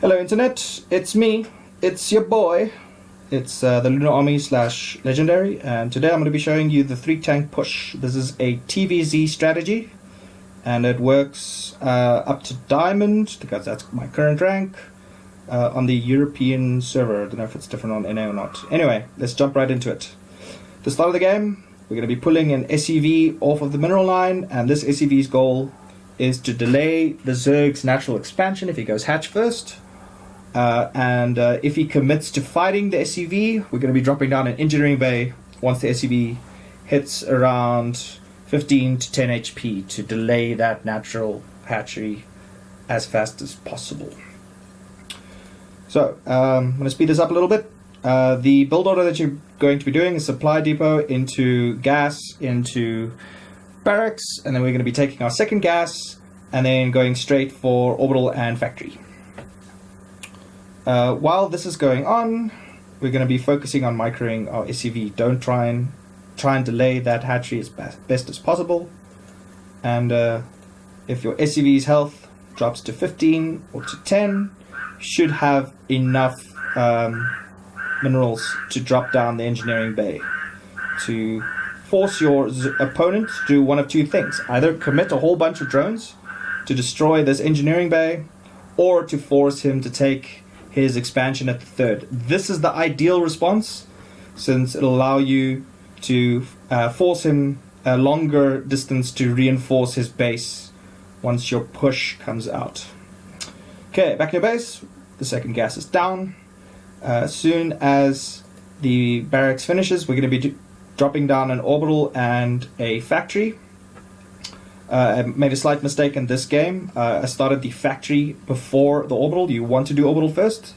Hello Internet, it's me, it's your boy, it's the Lunar Army / Legendary, and today I'm going to be showing you the 3-tank push. This is a TvZ strategy, and it works up to Diamond, because that's my current rank, on the European server. I don't know if it's different on NA or not. Anyway, let's jump right into it. At the start of the game, we're going to be pulling an SCV off of the mineral line, and this SCV's goal is to delay the Zerg's natural expansion if he goes hatch first. If he commits to fighting the SCV, we're going to be dropping down an engineering bay once the SCV hits around 15 to 10 HP to delay that natural hatchery as fast as possible. So, I'm going to speed this up a little bit. The build order that you're going to be doing is supply depot into gas into barracks, and then we're going to be taking our second gas and then going straight for orbital and factory. While this is going on, we're going to be focusing on microing our SCV. Don't try and delay that hatchery as best as possible. And if your SCV's health drops to 15 or to 10, you should have enough minerals to drop down the engineering bay to force your opponent to do one of two things: either commit a whole bunch of drones to destroy this engineering bay, or to force him to take his expansion at the third. This is the ideal response, since it'll allow you to force him a longer distance to reinforce his base once your push comes out. Okay, back to your base. The second gas is down. As soon as the barracks finishes, we're going to be dropping down an orbital and a factory. I made a slight mistake in this game. I started the factory before the orbital. You want to do orbital first,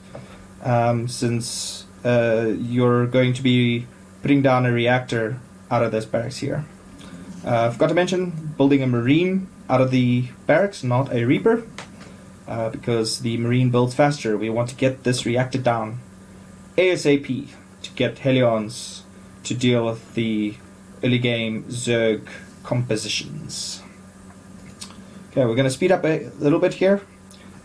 since you're going to be putting down a reactor out of this barracks here. I forgot to mention building a marine out of the barracks, not a reaper, because the marine builds faster. We want to get this reactor down ASAP to get Helions to deal with the early game Zerg compositions. Okay, we're going to speed up a little bit here.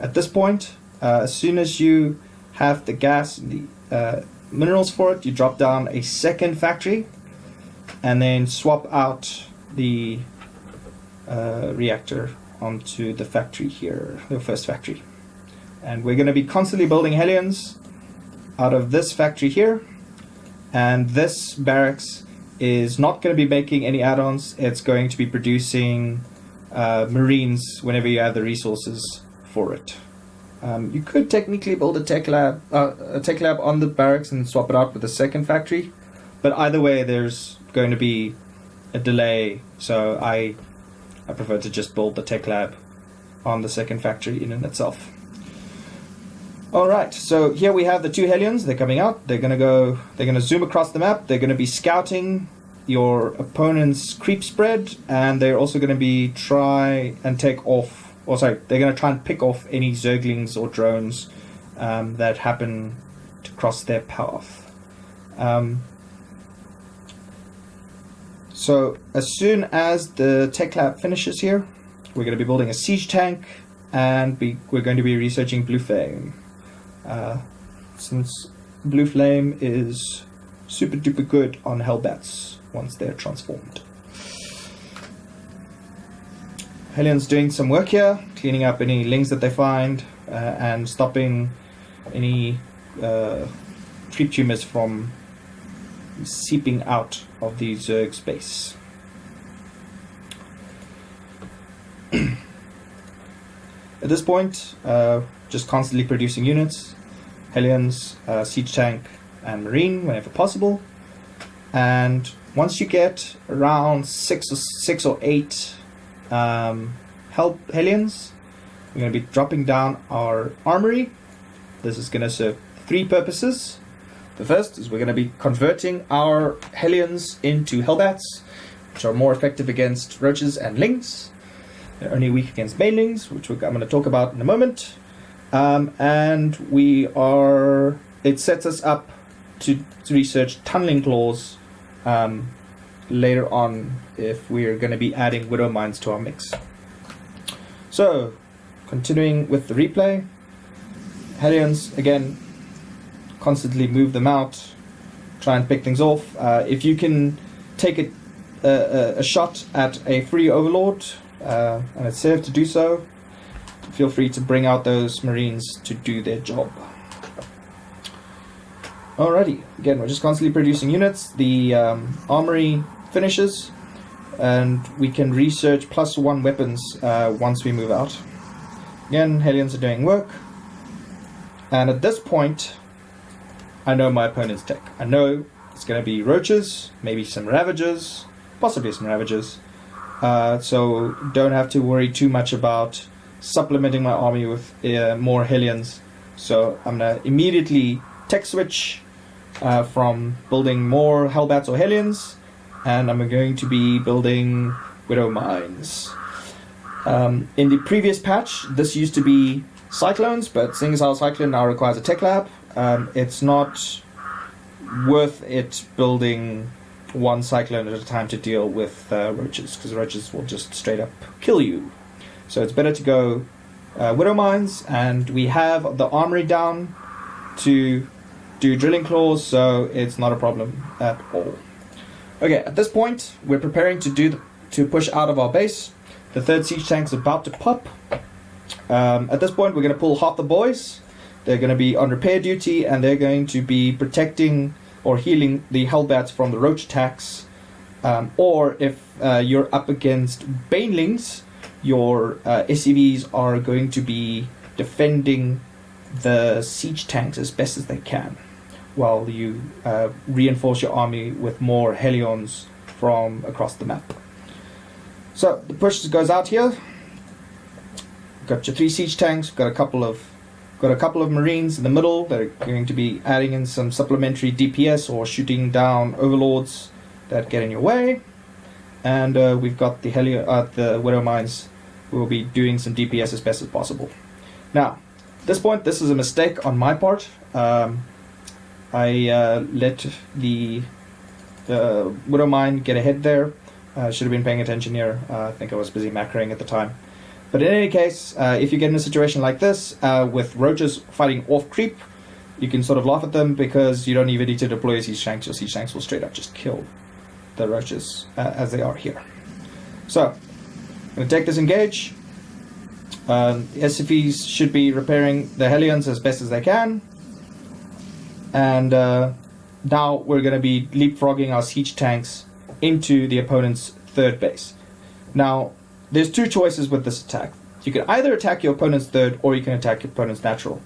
At this point, as soon as you have the gas and the minerals for it, you drop down a second factory and then swap out the reactor onto the factory here, the first factory. And we're going to be constantly building Helions out of this factory here. And this barracks is not going to be making any add-ons. It's going to be producing marines whenever you have the resources for it. You could technically build a tech lab on the barracks and swap it out with the second factory, but either way there's going to be a delay, so I prefer to just build the tech lab on the second factory in and itself. Alright, so here we have the two Helions. They're coming out. They're going to zoom across the map. They're going to be scouting your opponent's creep spread, and they're also going to be they're going to try and pick off any Zerglings or drones that happen to cross their path. So as soon as the tech lab finishes here, we're going to be building a siege tank, and we're going to be researching Blue Flame. Since Blue Flame is super duper good on Hellbats once they're transformed. Helion's doing some work here, cleaning up any lings that they find, and stopping any creep tumors from seeping out of the Zerg space. At this point, just constantly producing units, Helions, siege tank, and marine whenever possible. And once you get around 6 or 8 Helions, we're going to be dropping down our armory. This is going to serve 3 purposes. The first is we're going to be converting our Helions into Hellbats, which are more effective against roaches and lings. They're only weak against banelings, which I'm going to talk about in a moment. And it sets us up to research tunneling claws later on if we're going to be adding widow mines to our mix. So, continuing with the replay, Hellions, again, constantly move them out, try and pick things off. If you can take a shot at a free overlord, and it's safe to do so, feel free to bring out those marines to do their job. Alrighty, again, we're just constantly producing units. The armory finishes, and we can research +1 weapons once we move out. Again, Hellions are doing work, and at this point, I know my opponent's tech. I know it's going to be roaches, maybe some ravagers, possibly some ravagers, so don't have to worry too much about supplementing my army with more Hellions. So I'm going to immediately tech switch from building more Hellbats or Hellions, and I'm going to be building Widow Mines. In the previous patch, this used to be Cyclones, but seeing as how Cyclone now requires a tech lab, it's not worth it building one Cyclone at a time to deal with roaches, because roaches will just straight up kill you. So it's better to go Widow Mines, and we have the armory down to do drilling claws, so it's not a problem at all. Okay, at this point, we're preparing to push out of our base. The third siege tank's about to pop. At this point, we're going to pull half the boys. They're going to be on repair duty, and they're going to be protecting or healing the Hellbats from the roach attacks. Or if you're up against banelings, your SCVs are going to be defending the siege tanks as best as they can, while you reinforce your army with more Hellions from across the map. So the push goes out here. Got your 3 siege tanks. Got a couple of marines in the middle. They're going to be adding in some supplementary DPS or shooting down overlords that get in your way. And we've got the Widow Mines, who will be doing some DPS as best as possible. Now, at this point, this is a mistake on my part. I let the Widow Mine get ahead there. Should have been paying attention here. I think I was busy macroing at the time. But in any case, if you get in a situation like this, with roaches fighting off creep, you can sort of laugh at them, because you don't even need to deploy siege tanks. Your siege tanks will straight up just kill the roaches as they are here. So, I'm going to take this engage. The SCVs should be repairing the Hellions as best as they can. And now we're going to be leapfrogging our siege tanks into the opponent's third base. Now, there's 2 choices with this attack. You can either attack your opponent's third, or you can attack your opponent's natural.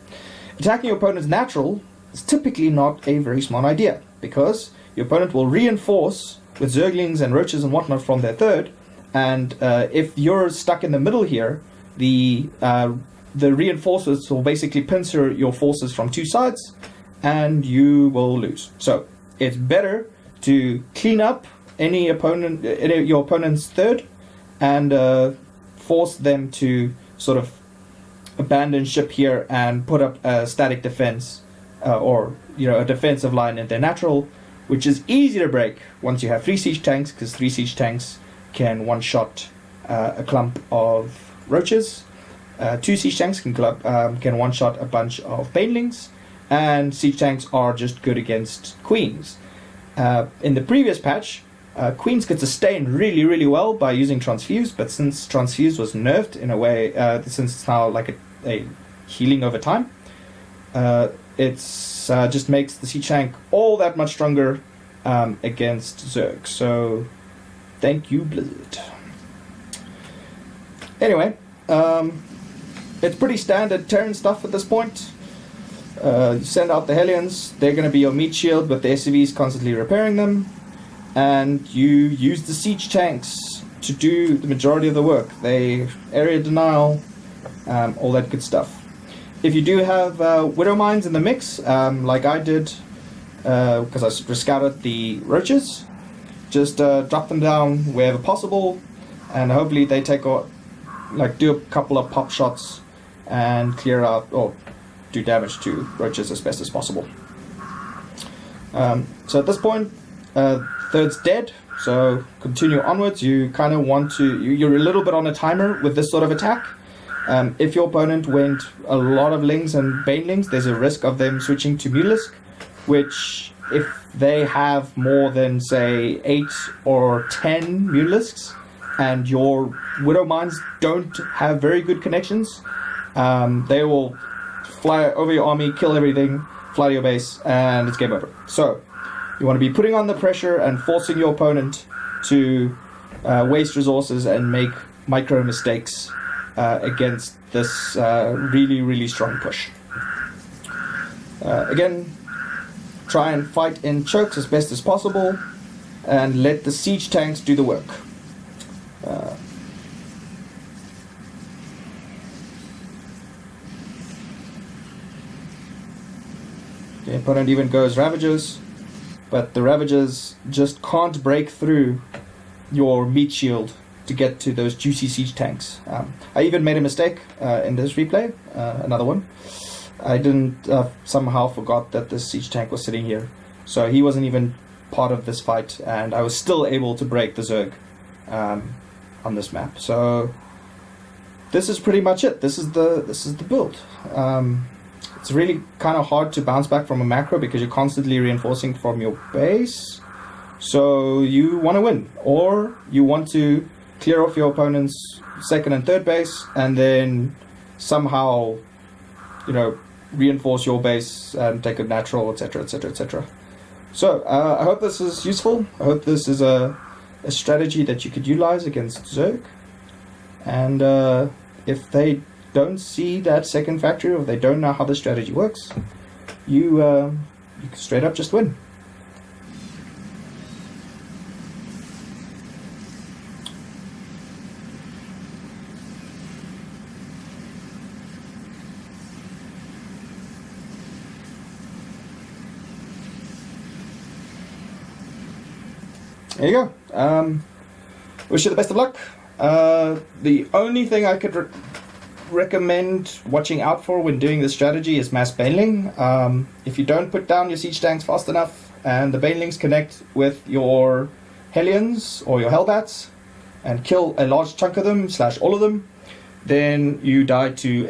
Attacking your opponent's natural is typically not a very smart idea, because your opponent will reinforce with Zerglings and roaches and whatnot from their third, and if you're stuck in the middle here, the reinforcers will basically pincer your forces from 2 sides, and you will lose. So it's better to clean up your opponent's third, and force them to sort of abandon ship here and put up a static defense, or a defensive line in their natural, which is easy to break once you have 3 siege tanks, because 3 siege tanks can one-shot a clump of roaches. 2 siege tanks can one-shot a bunch of banelings, and siege tanks are just good against queens. In the previous patch, queens could sustain really, really well by using transfuse, but since transfuse was nerfed in a way, since it's now like a healing over time, it's just makes the siege tank all that much stronger against Zerg. So thank you, Blizzard. Anyway, it's pretty standard Terran stuff at this point. You send out the Hellions. They're going to be your meat shield, with the SCVs constantly repairing them. And you use the siege tanks to do the majority of the work. They area denial, all that good stuff. If you do have Widow Mines in the mix, like I did, because I scouted the roaches, just drop them down wherever possible, and hopefully they take do a couple of pop shots and clear out or do damage to roaches as best as possible. So at this point, third's dead, so continue onwards. You kind of want to, you're a little bit on a timer with this sort of attack, If your opponent went a lot of lings and banelings, there's a risk of them switching to Mutalisk, which if they have more than, say, 8 or 10 Mutalisks, and your Widow Mines don't have very good connections, they will fly over your army, kill everything, fly to your base, and it's game over. So you want to be putting on the pressure and forcing your opponent to waste resources and make micro mistakes against this really, really strong push. Again, try and fight in chokes as best as possible and let the siege tanks do the work. The opponent even goes Ravagers, but the Ravagers just can't break through your meat shield to get to those juicy siege tanks. I even made a mistake in this replay, another one. I didn't somehow forgot that this siege tank was sitting here, so he wasn't even part of this fight, and I was still able to break the Zerg on this map. So this is pretty much it. This is the build. It's really kind of hard to bounce back from a macro because you're constantly reinforcing from your base. So you want to win, or you want to clear off your opponent's second and third base, and then somehow, reinforce your base and take a natural, etc., etc., etc. So I hope this is useful. I hope this is a strategy that you could utilize against Zerg. And if they don't see that second factory, or if they don't know how the strategy works, you can straight up just win. There you go. Wish you the best of luck. The only thing I could recommend watching out for when doing this strategy is mass baneling. If you don't put down your siege tanks fast enough and the banelings connect with your Hellions or your Hellbats and kill a large chunk of them / all of them, then you die to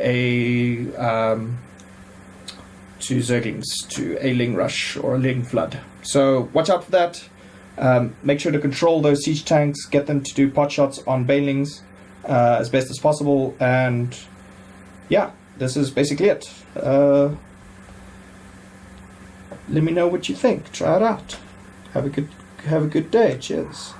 Zerglings, to a Ling Rush or a Ling Flood. So watch out for that. Make sure to control those siege tanks, get them to do pot shots on banelings as best as possible, and yeah, this is basically it. Let me know what you think. Try it out. Have a good day. Cheers.